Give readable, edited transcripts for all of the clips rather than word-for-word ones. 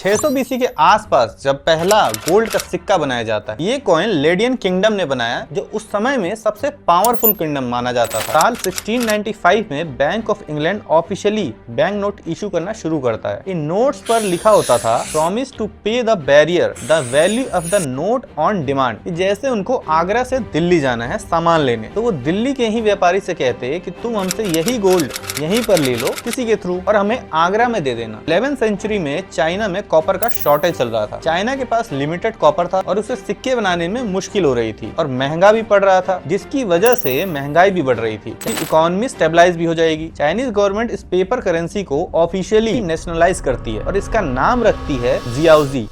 600 BC के आसपास जब पहला गोल्ड का सिक्का बनाया जाता है। ये कॉइन लेडियन किंगडम ने बनाया, जो उस समय में सबसे पावरफुल किंगडम माना जाता था। साल 1695 में bank of England officially bank note issue करना शुरू करता है। इन नोट्स पर लिखा होता था promise to pay the bearer the value of the note on demand. जैसे उनको आगरा से दिल्ली जाना है सामान लेने, तो वो दिल्ली के ही व्यापारी से कहते कि तुम हमसे यही गोल्ड यहीं पर ले लो किसी के थ्रू और हमें आगरा में दे देना। 11वीं सेंचुरी में चाइना में कॉपर का शॉर्टेज चल रहा था। चाइना के पास लिमिटेड कॉपर था और उसे सिक्के बनाने में मुश्किल हो रही थी और महंगा भी पड़ रहा था, जिसकी वजह से महंगाई भी बढ़ रही थी। इकोनॉमी स्टेबलाइज भी हो जाएगी। चाइनीज गवर्नमेंट इस पेपर करेंसी को ऑफिशियली नेशनलाइज करती है और इसका नाम रखती है जियाओजी।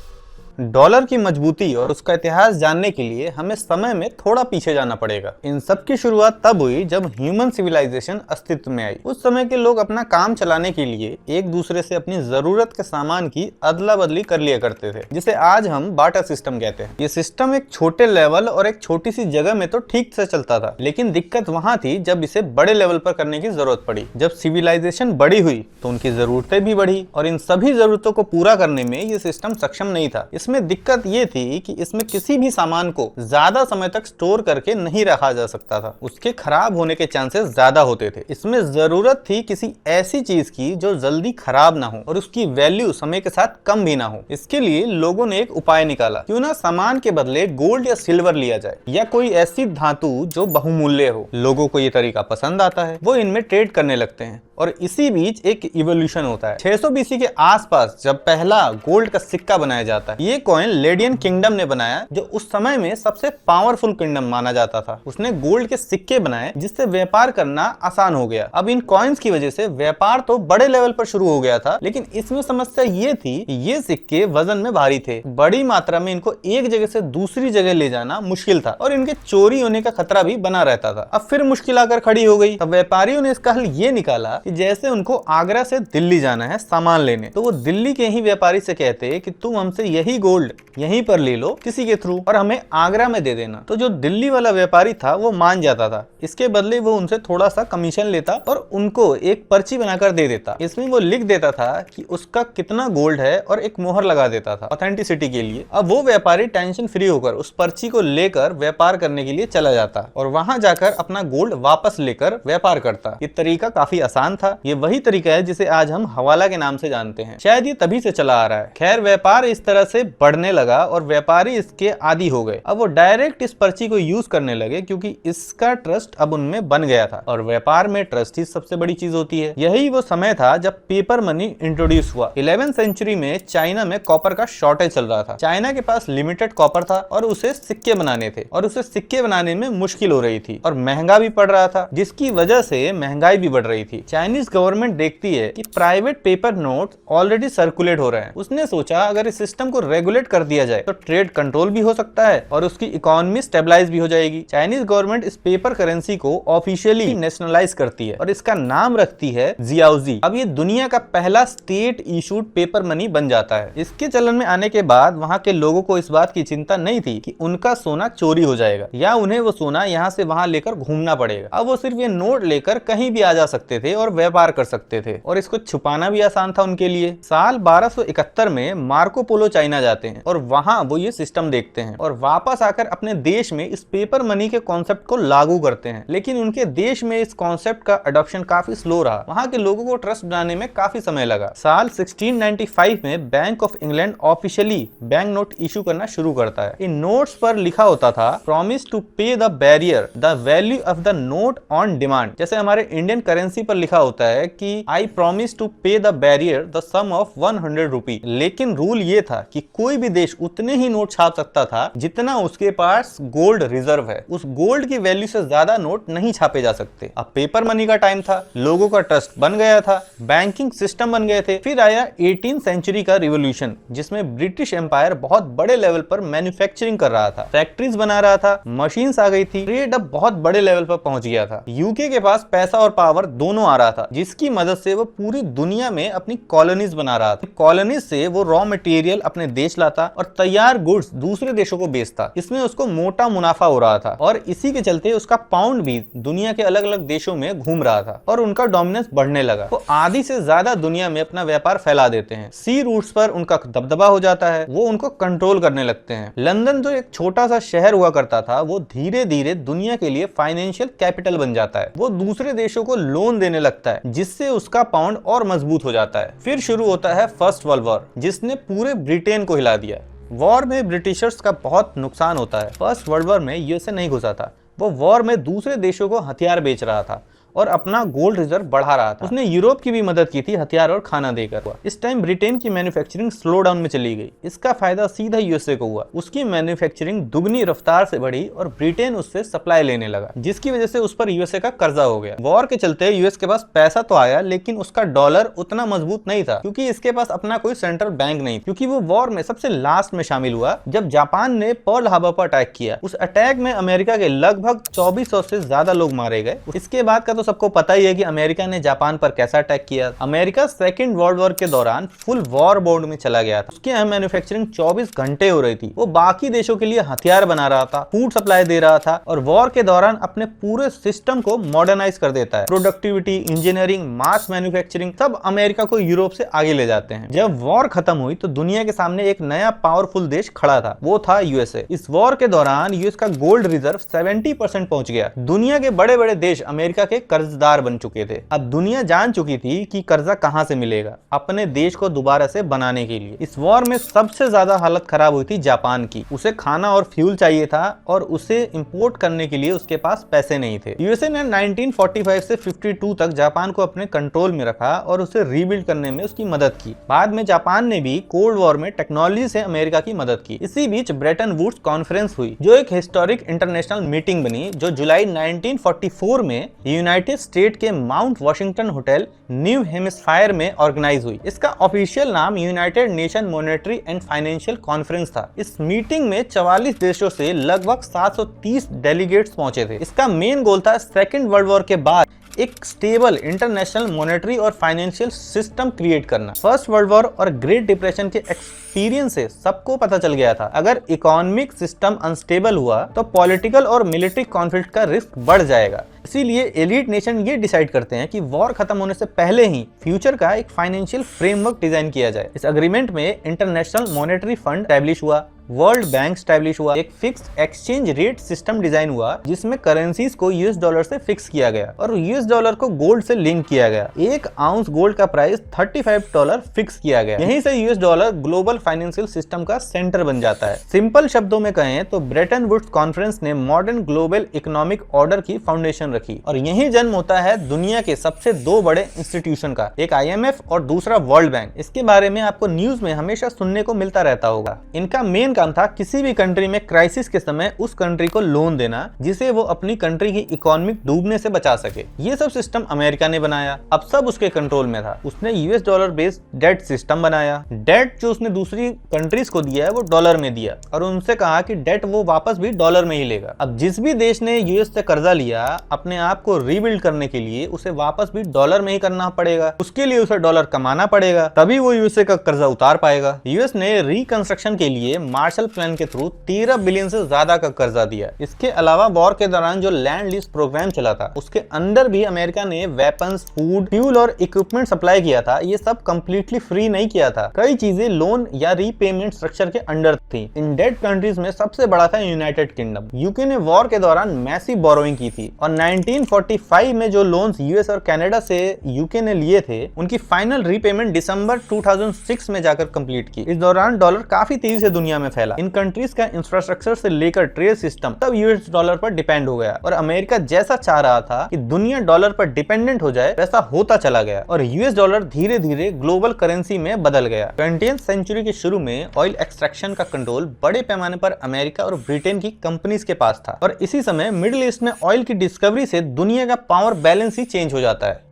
डॉलर की मजबूती और उसका इतिहास जानने के लिए हमें समय में थोड़ा पीछे जाना पड़ेगा। इन सब की शुरुआत तब हुई जब ह्यूमन सिविलाइजेशन अस्तित्व में आई। उस समय के लोग अपना काम चलाने के लिए एक दूसरे से अपनी जरूरत के सामान की अदला बदली कर लिया करते थे, जिसे आज हम बार्टर सिस्टम कहते हैं। ये सिस्टम एक छोटे लेवल और एक छोटी सी जगह में तो ठीक से चलता था, लेकिन दिक्कत वहां थी जब इसे बड़े लेवल पर करने की जरूरत पड़ी। जब सिविलाइजेशन बड़ी हुई तो उनकी जरूरतें भी बढ़ी और इन सभी जरूरतों को पूरा करने में ये सिस्टम सक्षम नहीं था। इसमें दिक्कत ये थी कि इसमें किसी भी सामान को ज्यादा समय तक स्टोर करके नहीं रखा जा सकता था। उसके खराब होने के चांसेस ज्यादा होते थे। इसमें जरूरत थी किसी ऐसी चीज की जो जल्दी खराब ना हो और उसकी वैल्यू समय के साथ कम भी ना हो। इसके लिए लोगों ने एक उपाय निकाला, क्यों ना सामान के बदले गोल्ड या सिल्वर लिया जाए या कोई ऐसी धातु जो बहुमूल्य हो। लोगों को ये तरीका पसंद आता है, वो इनमें ट्रेड करने लगते हैं और इसी बीच एक इवोल्यूशन होता है। 600 बीसी के आसपास जब पहला गोल्ड का सिक्का बनाया जाता है। ये कॉइन लेडियन किंगडम ने बनाया, जो उस समय में सबसे पावरफुल किंगडम माना जाता था। उसने गोल्ड के सिक्के बनाए जिससे व्यापार करना आसान हो गया। अब इन कॉइन्स की वजह से व्यापार तो बड़े लेवल पर शुरू हो गया था, लेकिन इसमें समस्या ये थी कि ये सिक्के वजन में भारी थे। बड़ी मात्रा में इनको एक जगह से दूसरी जगह ले जाना मुश्किल था और इनके चोरी होने का खतरा भी बना रहता था। अब फिर मुश्किल आकर खड़ी हो गई। तब व्यापारियों ने इसका हल ये निकाला कि जैसे उनको आगरा से दिल्ली जाना है सामान लेने, तो वो दिल्ली के ही व्यापारी से कहते कि तुम हमसे यही गोल्ड यहीं पर ले लो किसी के थ्रू और हमें आगरा में दे देना। तो जो दिल्ली वाला व्यापारी था वो मान जाता था। इसके बदले वो उनसे थोड़ा सा कमीशन लेता और उनको एक पर्ची बनाकर दे देता। इसमें वो लिख देता था कि उसका कितना गोल्ड है और एक मोहर लगा देता था ऑथेंटिसिटी के लिए। अब वो व्यापारी टेंशन फ्री होकर उस पर्ची को लेकर व्यापार करने के लिए चला जाता और वहां जाकर अपना गोल्ड वापस लेकर व्यापार करता। ये तरीका काफी आसान था। ये वही तरीका है जिसे आज हम हवाला के नाम से जानते हैं। शायद ये तभी से चला आ रहा है। खैर, व्यापार इस तरह से बढ़ने लगा और व्यापारी इसके आदी हो गए। अब वो डायरेक्ट इस पर्ची को यूज करने लगे क्योंकि इसका ट्रस्ट अब उनमें बन गया था और व्यापार में ट्रस्ट ही सबसे बड़ी चीज होती है। यही वो समय था जब पेपर मनी इंट्रोड्यूस हुआ। 11वीं सेंचुरी में चाइना में कॉपर का शॉर्टेज चल रहा था। चाइना के पास लिमिटेड कॉपर था और उसे सिक्के बनाने थे और उसे सिक्के बनाने में मुश्किल हो रही थी और महंगा भी पड़ रहा था, जिसकी वजह से महंगाई भी बढ़ रही थी। चाइनीज गवर्नमेंट देखती है कि private paper note already circulate हो रहे हैं। उसने सोचा अगर इस सिस्टम को रेगुलेट कर दिया जाए तो ट्रेड कंट्रोल भी हो सकता है और उसकी इकोनॉमी स्टेबलाइज भी हो जाएगी। चाइनीज गवर्नमेंट इस पेपर करेंसी को ऑफिशियली नेशनलाइज करती है और इसका नाम रखती है जियाओजी। अब ये दुनिया का पहला स्टेट इशूड पेपर मनी बन जाता है। इसके चलन में आने के बाद वहां के लोगों को इस बात की चिंता नहीं थी कि उनका सोना चोरी हो जाएगा या उन्हें वो सोना यहाँ से वहां लेकर घूमना पड़ेगा। अब वो सिर्फ ये नोट लेकर कहीं भी आ जा सकते थे और व्यापार कर सकते थे और इसको छुपाना भी आसान था उनके लिए। साल 1271 में मार्को पोलो चाइना जाते हैं और वहां वो ये सिस्टम देखते हैं और वापस आकर अपने देश में इस पेपर मनी के कॉन्सेप्ट को लागू करते हैं। लेकिन उनके देश में इस कॉन्सेप्ट का अडॉप्शन काफी स्लो रहा। वहां के लोगों को ट्रस्ट बनाने में काफी समय लगा। साल 1695 में bank of England officially bank note issue करना शुरू करता है। इन नोट्स पर लिखा होता था promise to pay the bearer the value of the note on demand. जैसे हमारे इंडियन करेंसी पर लिखा होता है कि I promise to pay the bearer the sum of 100 rupee. लेकिन रूल ये था कि कोई भी देश उतने ही नोट छाप सकता था जितना उसके पास गोल्ड रिजर्व है। उस गोल्ड की वैल्यू से ज्यादा नोट नहीं छापे जा सकते। अब पेपर मनी का टाइम था, लोगों का ट्रस्ट बन गया था, बैंकिंग सिस्टम बन गए थे। फिर आया 18वीं सेंचुरी का रिवॉल्यूशन, जिसमें ब्रिटिश एम्पायर बहुत बड़े लेवल पर मैन्युफैक्चरिंग कर रहा था, फैक्ट्रीज बना रहा था, मशीन्स आ गई थी, ट्रेड अब बहुत बड़े लेवल पर पहुंच गया था। यूके के पास पैसा और पावर दोनों आ रहा था, जिसकी मदद से वो पूरी दुनिया में अपनी कॉलोनीज बना रहा था। कॉलोनीज से वो रॉ मटेरियल अपने देश बेच लाता और तैयार गुड्स दूसरे देशों को बेचता। इसमें उसको मोटा मुनाफा हो रहा था और इसी के चलते उसका पाउंड भी दुनिया के अलग अलग देशों में घूम रहा था और उनका डोमिनेंस बढ़ने लगा। वो आधी से ज्यादा दुनिया में अपना व्यापार फैला देते हैं। सी रूट्स पर उनका दबदबा हो जाता है, वो उनको कंट्रोल करने लगते हैं। लंदन जो एक छोटा सा शहर हुआ करता था, वो धीरे धीरे दुनिया के लिए फाइनेंशियल कैपिटल बन जाता है। वो दूसरे देशों को लोन देने लगता है, जिससे उसका पाउंड और मजबूत हो जाता है। फिर शुरू होता है फर्स्ट वर्ल्ड वॉर, जिसने पूरे ब्रिटेन को हिला दिया। वॉर में ब्रिटिशर्स का बहुत नुकसान होता है। फर्स्ट वर्ल्ड वॉर में यूएसए नहीं घुसा था, वो वॉर में दूसरे देशों को हथियार बेच रहा था और अपना गोल्ड रिजर्व बढ़ा रहा था। उसने यूरोप की भी मदद की थी हथियार और खाना देकर। इस टाइम ब्रिटेन की मैन्युफैक्चरिंग स्लो डाउन में चली गई। इसका फायदा सीधा यूएसए को हुआ। उसकी मैन्युफैक्चरिंग दुगनी रफ्तार से बढ़ी और ब्रिटेन उससे सप्लाई लेने लगा, जिसकी वजह से उस पर यूएसए का कर्जा हो गया। वॉर के चलते यूएस के पास पैसा तो आया, लेकिन उसका डॉलर उतना मजबूत नहीं था, क्योंकि इसके पास अपना कोई सेंट्रल बैंक नहीं, क्योंकि वो वॉर में सबसे लास्ट में शामिल हुआ जब जापान ने पर्ल हार्बर पर अटैक किया। उस अटैक में अमेरिका के लगभग 2400 से ज्यादा लोग मारे गए। इसके बाद का तो सबको पता ही है कि अमेरिका ने जापान पर कैसा अटैक किया। अमेरिका सेकेंड वर्ल्ड वॉर के दौरान फुल वॉर मोड में चला गया था। उसकी मैन्युफैक्चरिंग 24 घंटे हो रही थी। वो बाकी देशों के लिए हथियार बना रहा था, फूड सप्लाई दे रहा था और वॉर के दौरान अपने पूरे सिस्टम को मॉडर्नाइज कर देता है। प्रोडक्टिविटी, इंजीनियरिंग, मास मैन्युफैक्चरिंग सब अमेरिका को यूरोप से आगे ले जाते हैं। जब वॉर खत्म हुई तो दुनिया के सामने एक नया पावरफुल देश खड़ा था, वो था यूएसए। इस वॉर के दौरान यूएस का गोल्ड रिजर्व 70% पहुंच गया। दुनिया के बड़े बड़े देश अमेरिका के कर्जदार बन चुके थे। अब दुनिया जान चुकी थी कि कर्जा कहां से मिलेगा अपने देश को दोबारा से बनाने के लिए। इस वॉर में सबसे ज्यादा हालत खराब हुई थी जापान की। उसे खाना और फ्यूल चाहिए था और उसे इंपोर्ट करने के लिए उसके पास पैसे नहीं थे। यूएसए ने 1945 से 52 तक जापान को अपने कंट्रोल में रखा और उसे रीबिल्ड करने में उसकी मदद की। बाद में जापान ने भी कोल्ड वॉर में टेक्नोलॉजी से अमेरिका की मदद की। इसी बीच ब्रेटन वुड्स कॉन्फ्रेंस हुई, जो एक हिस्टोरिक इंटरनेशनल मीटिंग बनी, जो जुलाई 1944 में यूनाइटेड स्टेट के माउंट वॉशिंगटन होटल न्यू हेमिस्फायर में ऑर्गेनाइज हुई। इसका ऑफिशियल नाम United nation monetary and financial conference था। इस मीटिंग में 44 देशों से लगभग 730 डेलीगेट्स पहुंचे थे। इसका मेन गोल था सेकेंड वर्ल्ड वॉर के बाद एक स्टेबल इंटरनेशनल मॉनेटरी और फाइनेंशियल सिस्टम क्रिएट करना। फर्स्ट वर्ल्ड वॉर और ग्रेट डिप्रेशन के एक्सपीरियंस से सबको पता चल गया था, अगर इकोनॉमिक सिस्टम अनस्टेबल हुआ तो पॉलिटिकल और मिलिट्री कॉन्फ्लिक्ट का रिस्क बढ़ जाएगा। इसीलिए एलीट नेशन ये डिसाइड करते हैं कि वॉर खत्म होने से पहले ही फ्यूचर का एक फाइनेंशियल फ्रेमवर्क डिजाइन किया जाए। इस अग्रीमेंट में इंटरनेशनल मॉनेटरी फंड एस्टैब्लिश हुआ, वर्ल्ड बैंक एस्टैब्लिश हुआ, एक fixed exchange rate system design हुआ, जिसमें करेंसीज को यूएस डॉलर से फिक्स किया गया और यूएस डॉलर को गोल्ड से लिंक किया गया। एक आउंस गोल्ड का प्राइस $35 फिक्स किया गया। यहीं से US dollar global financial system का सेंटर बन जाता है। सिंपल शब्दों में कहें तो ब्रेटन वुड्स कॉन्फ्रेंस ने मॉडर्न ग्लोबल इकोनॉमिक ऑर्डर की फाउंडेशन रखी और यहीं जन्म होता है दुनिया के सबसे दो बड़े इंस्टीट्यूशन का, एक आईएमएफ और दूसरा वर्ल्ड बैंक। इसके बारे में आपको न्यूज में हमेशा सुनने को मिलता रहता होगा। इनका मेन काम था किसी भी कंट्री में क्राइसिस के समय उस कंट्री को लोन देना, जिसे वो अपनी कंट्री की इकोनॉमिक डूबने से बचा सके। ये सब सिस्टम अमेरिका ने बनाया, अब सब उसके कंट्रोल में था। उसने US dollar based debt system बनाया। डेट जो उसने दूसरी कंट्रीज को दिया है वो डॉलर में दिया और उनसे कहा कि डेट वो वापस भी डॉलर में ही लेगा। अब जिस भी देश ने यूएस से कर्जा लिया, अपने आप को रीबिल्ड करने के लिए उसे वापस भी डॉलर में ही करना पड़ेगा। उसके लिए उसे डॉलर कमाना पड़ेगा, तभी वो यूएसए का कर्जा उतार पाएगा। यूएस ने रिकंस्ट्रक्शन के लिए मार्शल प्लान के थ्रू 13 बिलियन से ज्यादा का कर्जा दिया। इसके अलावा वॉर के दौरान जो लैंड लीज प्रोग्राम चला था, उसके अंदर भी अमेरिका ने वेपन्स, फूड, फ्यूल और इक्विपमेंट सप्लाई किया था। ये सब कंप्लीटली फ्री नहीं किया था, कई चीजें लोन या रीपेमेंट स्ट्रक्चर के अंडर थी। इन डेट कंट्रीज में सबसे बड़ा था यूनाइटेड किंगडम। यूके ने वॉर के दौरान मैसिव बोरोइंग की थी और 1945 में जो लोन्स यूएस और कनाडा से यूके ने लिए थे, उनकी फाइनल रीपेमेंट दिसंबर 2006 में जाकर कंप्लीट की। इस दौरान डॉलर काफी तेजी से दुनिया में फैला। इन कंट्रीज का इंफ्रास्ट्रक्चर से लेकर ट्रेड सिस्टम सब यूएस डॉलर पर डिपेंड हो गया और अमेरिका जैसा चाह रहा था कि दुनिया डॉलर पर डिपेंडेंट हो जाए, वैसा होता चला गया और यूएस डॉलर धीरे धीरे ग्लोबल करेंसी में बदल गया। 20th सेंचुरी के शुरू में ऑयल एक्सट्रैक्शन का कंट्रोल बड़े पैमाने पर अमेरिका और ब्रिटेन की कंपनीज के पास था और इसी समय मिडिल ईस्ट में ऑयल की डिस्कवरी से दुनिया का पावर बैलेंस ही चेंज हो जाता है।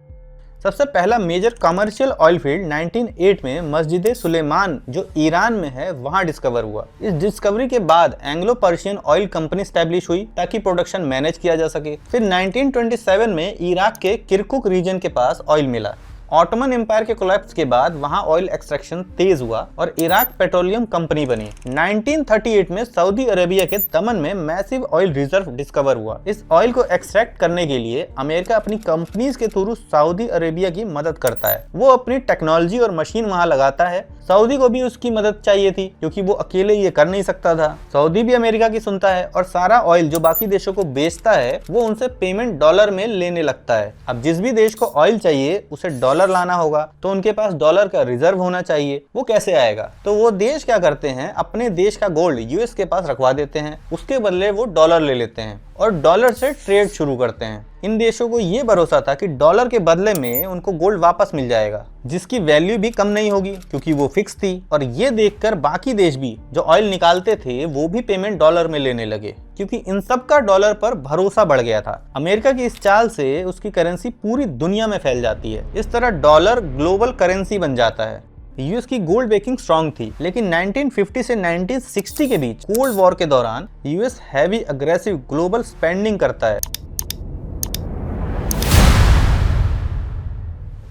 सबसे पहला मेजर कमर्शियल ऑयल फील्ड 1908 में मस्जिद सुलेमान जो ईरान में है, वहां डिस्कवर हुआ। इस डिस्कवरी के बाद Anglo Persian oil company establish हुई ताकि प्रोडक्शन मैनेज किया जा सके। फिर 1927 में इराक के किरकुक रीजन के पास ऑयल मिला। ऑटोमन एम्पायर के कोलैप्स के बाद वहां ऑयल एक्सट्रैक्शन तेज हुआ और इराक पेट्रोलियम कंपनी बनी। 1938 में सऊदी अरेबिया के दमन में मैसिव ऑयल रिजर्व डिस्कवर हुआ। इस ऑयल को एक्सट्रैक्ट करने के लिए अमेरिका अपनी कंपनीज के थ्रू सऊदी अरेबिया की मदद करता है। वो अपनी टेक्नोलॉजी और मशीन वहां लगाता है। सऊदी को भी उसकी मदद चाहिए थी क्योंकि वो अकेले ये कर नहीं सकता था। सऊदी भी अमेरिका की सुनता है और सारा ऑयल जो बाकी देशों को बेचता है वो उनसे पेमेंट डॉलर में लेने लगता है। अब जिस भी देश को ऑयल चाहिए उसे डॉलर लाना होगा तो उनके पास डॉलर का रिजर्व होना चाहिए। वो कैसे आएगा? तो वो देश क्या करते हैं, अपने देश का गोल्ड यूएस के पास रखवा देते हैं, उसके बदले वो डॉलर ले लेते हैं और डॉलर से ट्रेड शुरू करते हैं। इन देशों को ये भरोसा था कि डॉलर के बदले में उनको गोल्ड वापस मिल जाएगा, जिसकी वैल्यू भी कम नहीं होगी क्योंकि वो फिक्स थी। और ये देखकर बाकी देश भी जो ऑयल निकालते थे वो भी पेमेंट डॉलर में लेने लगे क्योंकि इन सब का डॉलर पर भरोसा बढ़ गया था। अमेरिका की इस चाल से उसकी करेंसी पूरी दुनिया में फैल जाती है। इस तरह डॉलर ग्लोबल करेंसी बन जाता है। यूएस की गोल्ड बेकिंग स्ट्रांग थी, लेकिन 1950 से 1960 के बीच कोल्ड वॉर के दौरान US heavy aggressive global spending करता है,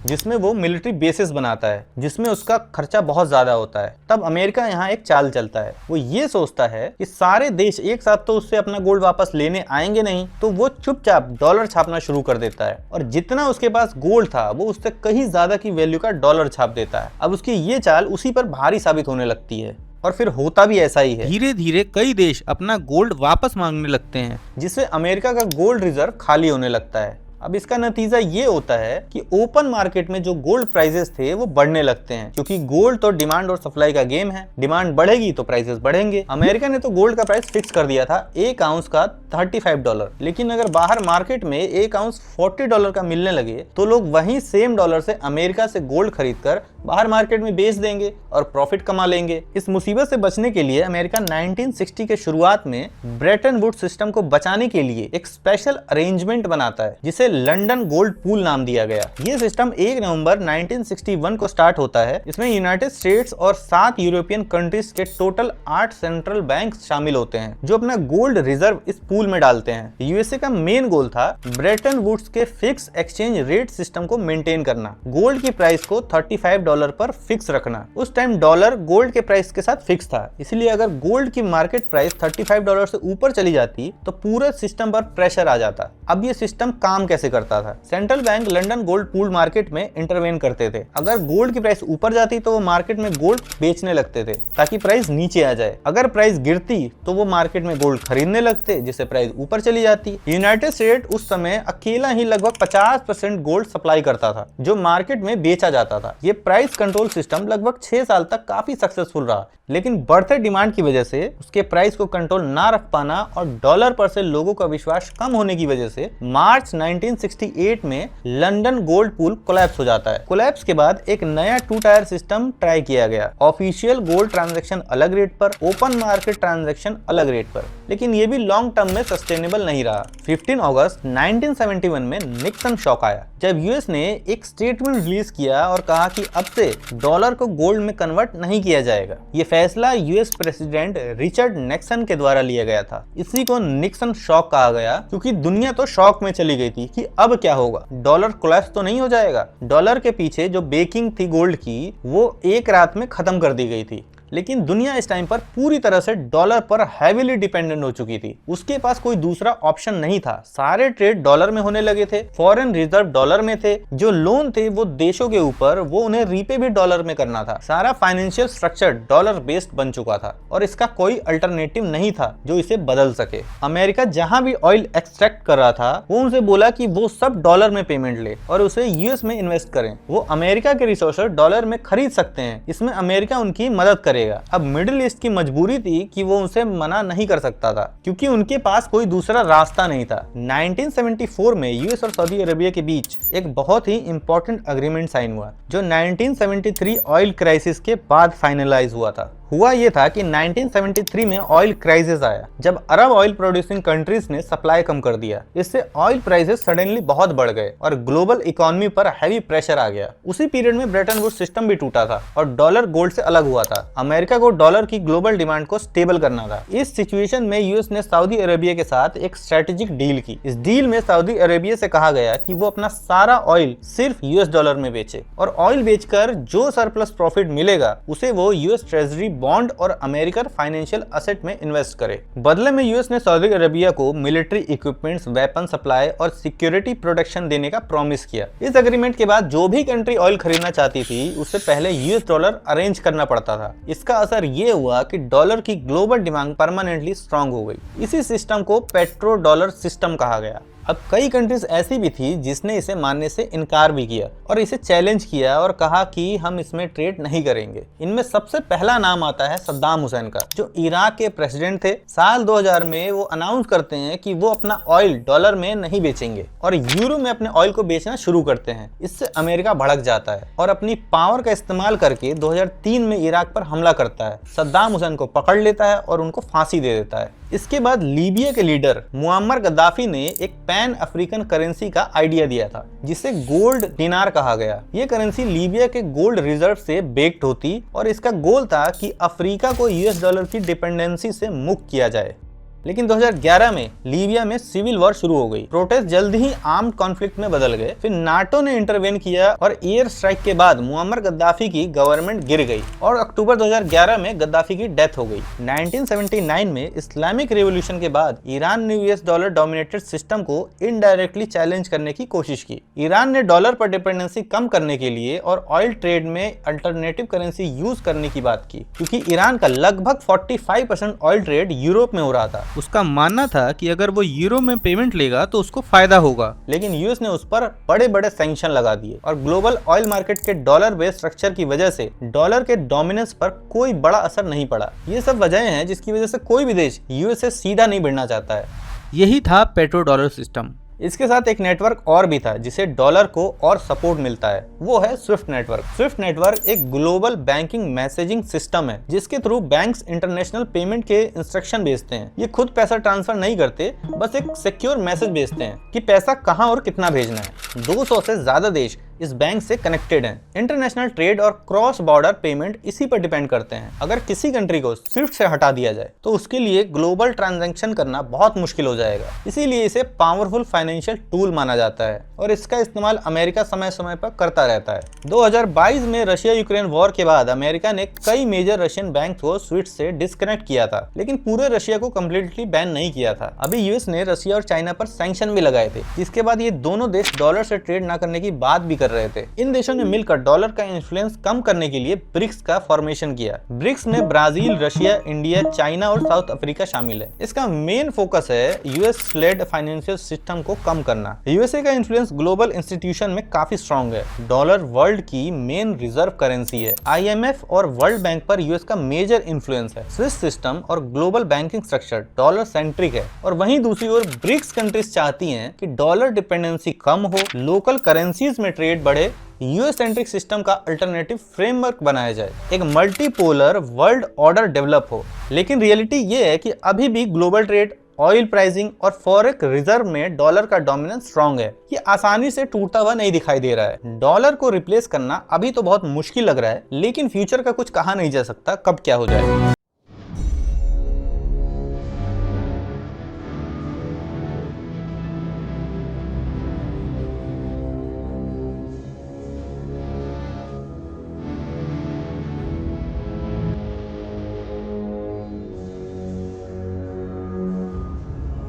जिसमें वो मिलिट्री बेसिस बनाता है, जिसमें उसका खर्चा बहुत ज्यादा होता है। तब अमेरिका यहाँ एक चाल चलता है। वो ये सोचता है कि सारे देश एक साथ तो उससे अपना गोल्ड वापस लेने आएंगे नहीं, तो वो चुपचाप डॉलर छापना शुरू कर देता है और जितना उसके पास गोल्ड था वो उससे कहीं ज्यादा की वैल्यू का डॉलर छाप देता है। अब उसकी ये चाल उसी पर भारी साबित होने लगती है और फिर होता भी ऐसा ही है। धीरे धीरे कई देश अपना गोल्ड वापस मांगने लगते हैं, जिससे अमेरिका का गोल्ड रिजर्व खाली होने लगता है। अब इसका नतीजा ये होता है कि ओपन मार्केट में जो गोल्ड प्राइसेस थे वो बढ़ने लगते हैं, क्योंकि गोल्ड तो डिमांड और सप्लाई का गेम है। डिमांड बढ़ेगी तो प्राइसेस बढ़ेंगे। अमेरिका ने तो गोल्ड का प्राइस फिक्स कर दिया था एक आउंस का $35, लेकिन अगर बाहर मार्केट में एक आउंस $40 का मिलने लगे तो लोग वही सेम डॉलर से अमेरिका से गोल्ड खरीद कर बाहर मार्केट में बेच देंगे और प्रॉफिट कमा लेंगे। इस मुसीबत से बचने के लिए अमेरिका 1960 के शुरुआत में ब्रेटन वुड्स सिस्टम को बचाने के लिए एक स्पेशल अरेंजमेंट बनाता है, जिसे लंदन गोल्ड पूल नाम दिया गया। ये सिस्टम 1 नवंबर 1961 को स्टार्ट होता है। इसमें यूनाइटेड स्टेट्स और 7 यूरोपियन कंट्रीज के टोटल 8 सेंट्रल बैंक शामिल होते हैं, जो अपना गोल्ड रिजर्व इस पूल में डालते हैं। यूएसए का मेन गोल था ब्रेटन वुड्स के फिक्स एक्सचेंज रेट सिस्टम को मेंटेन करना, गोल्ड की प्राइस को $35 पर फिक्स रखना। उस टाइम डॉलर गोल्ड के प्राइस के साथ फिक्स था, इसलिए अगर गोल्ड की मार्केट प्राइस $35 से ऊपर चली जाती तो पूरे सिस्टम पर प्रेशर आ जाता। अब ये सिस्टम काम कैसे करता था? Central bank London gold pool market में इंटरवेन करते थे। अगर गोल्ड की प्राइस ऊपर जाती तो वो मार्केट में गोल्ड बेचने लगते थे ताकि प्राइस नीचे आ जाए। अगर प्राइस गिरती तो वो मार्केट में गोल्ड खरीदने लगते, जिससे प्राइस ऊपर चली जाती। यूनाइटेड स्टेट उस समय अकेला ही लगभग 50% गोल्ड सप्लाई करता था, जो मार्केट में बेचा जाता था। ये प्राइस कंट्रोल सिस्टम लगभग 6 साल तक काफी सक्सेसफुल रहा, लेकिन बढ़ते डिमांड की वजह से उसके प्राइस को कंट्रोल ना रख पाना और डॉलर पर से लोगों का विश्वास कम होने की वजह से मार्च 1968 में लंदन गोल्ड पूल कोलैप्स हो जाता है। कोलैप्स के बाद एक नया 2 टायर सिस्टम ट्राई किया गया, ऑफिशियल गोल्ड ट्रांजैक्शन अलग रेट पर, ओपन मार्केट ट्रांजैक्शन अलग रेट पर, लेकिन ये भी लॉन्ग टर्म में सस्टेनेबल नहीं रहा। 15 अगस्त 1971 में निक्सन शॉक आया, जब यूएस ने एक स्टेटमेंट रिलीज किया और कहा कि अब से डॉलर को गोल्ड में कन्वर्ट नहीं किया जाएगा। ये फैसला यूएस प्रेसिडेंट रिचर्ड निक्सन के द्वारा लिया गया था। इसी को निक्सन शॉक कहा गया, क्योंकि दुनिया तो शॉक में चली गई थी कि अब क्या होगा, डॉलर कोलैप्स तो नहीं हो जाएगा। डॉलर के पीछे जो बेकिंग थी गोल्ड की, वो एक रात में खत्म कर दी गई थी। लेकिन दुनिया इस टाइम पर पूरी तरह से डॉलर पर हैवीली डिपेंडेंट हो चुकी थी। उसके पास कोई दूसरा ऑप्शन नहीं था। सारे ट्रेड डॉलर में होने लगे थे, फॉरेन रिजर्व डॉलर में थे, जो लोन थे वो देशों के ऊपर, वो उन्हें रीपे भी डॉलर में करना था। सारा फाइनेंशियल स्ट्रक्चर डॉलर बेस्ड बन चुका था और इसका कोई अल्टरनेटिव नहीं था जो इसे बदल सके। अमेरिका जहां भी ऑयल एक्सट्रैक्ट कर रहा था वो उनसे बोला कि वो सब डॉलर में पेमेंट ले और उसे यूएस में इन्वेस्ट करें। वो अमेरिका के रिसोर्सेज डॉलर में खरीद सकते हैं, इसमें अमेरिका उनकी मदद करेगा। अब मिडिल ईस्ट की मजबूरी थी कि वो उनसे मना नहीं कर सकता था, क्योंकि उनके पास कोई दूसरा रास्ता नहीं था। 1974 में यूएस और सऊदी अरेबिया के बीच एक बहुत ही इंपॉर्टेंट एग्रीमेंट साइन हुआ, जो 1973 ऑयल क्राइसिस के बाद फाइनलाइज हुआ था। हुआ ये था कि 1973 में ऑयल क्राइसिस आया, जब अरब ऑयल प्रोड्यूसिंग कंट्रीज ने सप्लाई कम कर दिया। इससे ऑयल प्राइसेस सडनली बहुत बढ़ गए और ग्लोबल इकोनॉमी पर हैवी प्रेशर आ गया। उसी पीरियड में ब्रेटन वुड्स सिस्टम भी टूटा था और डॉलर गोल्ड से अलग हुआ था। अमेरिका को डॉलर की ग्लोबल डिमांड को स्टेबल करना था। इस सिचुएशन में यूएस ने सऊदी अरेबिया के साथ एक स्ट्रेटेजिक डील की। इस डील में सऊदी अरेबिया से कहा गया कि वो अपना सारा ऑयल सिर्फ यूएस डॉलर में बेचे और ऑयल बेचकर जो सरप्लस प्रॉफिट मिलेगा उसे वो यूएस ट्रेजरी बॉन्ड और अमेरिकन फाइनेंशियल असेट में इन्वेस्ट करे। बदले में यूएस ने सऊदी अरेबिया को मिलिट्री इक्विपमेंट्स, वेपन सप्लाई और सिक्योरिटी प्रोटेक्शन देने का प्रॉमिस किया। इस एग्रीमेंट के बाद जो भी कंट्री ऑयल खरीदना चाहती थी उससे पहले यूएस डॉलर अरेंज करना पड़ता था। इसका असर ये हुआ कि डॉलर की ग्लोबल डिमांड परमानेंटली स्ट्रांग हो गई। इसी सिस्टम को पेट्रो डॉलर सिस्टम कहा गया। अब कई कंट्रीज ऐसी भी थी जिसने इसे मानने से इनकार भी किया और इसे चैलेंज किया और कहा कि हम इसमें ट्रेड नहीं करेंगे। इनमें सबसे पहला नाम आता है सद्दाम हुसैन का, जो इराक के प्रेसिडेंट थे। साल 2000 में वो अनाउंस करते हैं कि वो अपना ऑयल डॉलर में नहीं बेचेंगे और यूरो में अपने ऑयल को बेचना शुरू करते हैं। इससे अमेरिका भड़क जाता है और अपनी पावर का इस्तेमाल करके 2003 में इराक पर हमला करता है। सद्दाम हुसैन को पकड़ लेता है और उनको फांसी दे देता है। इसके बाद लीबिया के लीडर मुअम्मर गद्दाफी ने एक पैन अफ्रीकन करेंसी का आइडिया दिया था जिसे गोल्ड दिनार कहा गया। ये करेंसी लीबिया के गोल्ड रिजर्व से बेक्ड होती और इसका गोल था कि अफ्रीका को यूएस डॉलर की डिपेंडेंसी से मुक्त किया जाए। लेकिन 2011 में लीबिया में सिविल वॉर शुरू हो गई। प्रोटेस्ट जल्द ही आर्म्ड कॉन्फ्लिक्ट में बदल गए। फिर नाटो ने इंटरवेन किया और एयर स्ट्राइक के बाद मुअम्मर गद्दाफी की गवर्नमेंट गिर गई और अक्टूबर 2011 में गद्दाफी की डेथ हो गई। 1979 में इस्लामिक रिवॉल्यूशन के बाद ईरान ने यूएस डॉलर डोमिनेटेड सिस्टम को इनडायरेक्टली चैलेंज करने की कोशिश की। ईरान ने डॉलर पर डिपेंडेंसी कम करने के लिए और ऑयल ट्रेड में अल्टरनेटिव करेंसी यूज करने की बात की, क्योंकि ईरान का लगभग 45% ऑयल ट्रेड यूरोप में हो रहा था। उसका मानना था कि अगर वो यूरो में पेमेंट लेगा तो उसको फायदा होगा। लेकिन यूएस ने उस पर बड़े बड़े सैंक्शन लगा दिए और ग्लोबल ऑयल मार्केट के डॉलर बेस्ड स्ट्रक्चर की वजह से डॉलर के डोमिनेंस पर कोई बड़ा असर नहीं पड़ा। ये सब वजहें हैं जिसकी वजह से कोई भी देश यूएस से सीधा नहीं भिड़ना चाहता है। यही था पेट्रो डॉलर सिस्टम। इसके साथ एक नेटवर्क और भी था जिसे डॉलर को और सपोर्ट मिलता है, वो है स्विफ्ट नेटवर्क। स्विफ्ट नेटवर्क एक ग्लोबल बैंकिंग मैसेजिंग सिस्टम है जिसके थ्रू बैंक्स इंटरनेशनल पेमेंट के इंस्ट्रक्शन भेजते हैं। ये खुद पैसा ट्रांसफर नहीं करते, बस एक सिक्योर मैसेज भेजते हैं कि पैसा कहां और कितना भेजना है। 200 से ज्यादा देश इस बैंक से कनेक्टेड हैं। इंटरनेशनल ट्रेड और क्रॉस बॉर्डर पेमेंट इसी पर डिपेंड करते हैं। अगर किसी कंट्री को स्विफ्ट से हटा दिया जाए तो उसके लिए ग्लोबल ट्रांजैक्शन करना बहुत मुश्किल हो जाएगा। इसीलिए इसे पावरफुल फाइनेंशियल टूल माना जाता है और इसका इस्तेमाल अमेरिका समय समय पर करता रहता है। 2022 में रशिया यूक्रेन वॉर के बाद अमेरिका ने कई मेजर रशियन बैंक को स्विफ्ट से डिस्कनेक्ट किया था, लेकिन पूरे रशिया को कम्प्लीटली बैन नहीं किया था। अभी यूएस ने रशिया और चाइना पर सैंक्शन भी लगाए थे, जिसके बाद ये दोनों देश डॉलर से ट्रेड न करने की बात भी कर रहे थे। इन देशों ने मिलकर डॉलर का इन्फ्लुएंस कम करने के लिए ब्रिक्स का फॉर्मेशन किया। ब्रिक्स में ब्राजील, रशिया, इंडिया, चाइना और साउथ अफ्रीका शामिल है। इसका मेन फोकस है यूएस लेड फाइनेंशियल सिस्टम को कम करना। यूएसए का इन्फ्लुएंस ग्लोबल इंस्टीट्यूशन में काफी स्ट्रॉन्ग है। डॉलर वर्ल्ड की मेन रिजर्व करेंसी है। आईएमएफ और वर्ल्ड बैंक पर यूएस का मेजर इन्फ्लुएंस है। स्विस सिस्टम और global banking structure dollar centric है और वहीं दूसरी ओर ब्रिक्स कंट्रीज चाहती हैं कि डॉलर डिपेंडेंसी कम हो, लोकल करेंसीज में ट्रेड बढ़े, यूएस सेंट्रिक सिस्टम का अल्टरनेटिव फ्रेमवर्क बनाया जाए, एक मल्टीपोलर वर्ल्ड ऑर्डर डेवलप हो। लेकिन रियलिटी ये है कि अभी भी ग्लोबल ट्रेड, ऑयल प्राइसिंग और फॉरेक्स रिजर्व में डॉलर का डोमिनेंस स्ट्रांग है। ये आसानी से टूटता हुआ नहीं दिखाई दे रहा है। डॉलर को रिप्लेस करना अभी तो बहुत मुश्किल लग रहा है, लेकिन फ्यूचर का कुछ कहा नहीं जा सकता कब क्या हो जाए।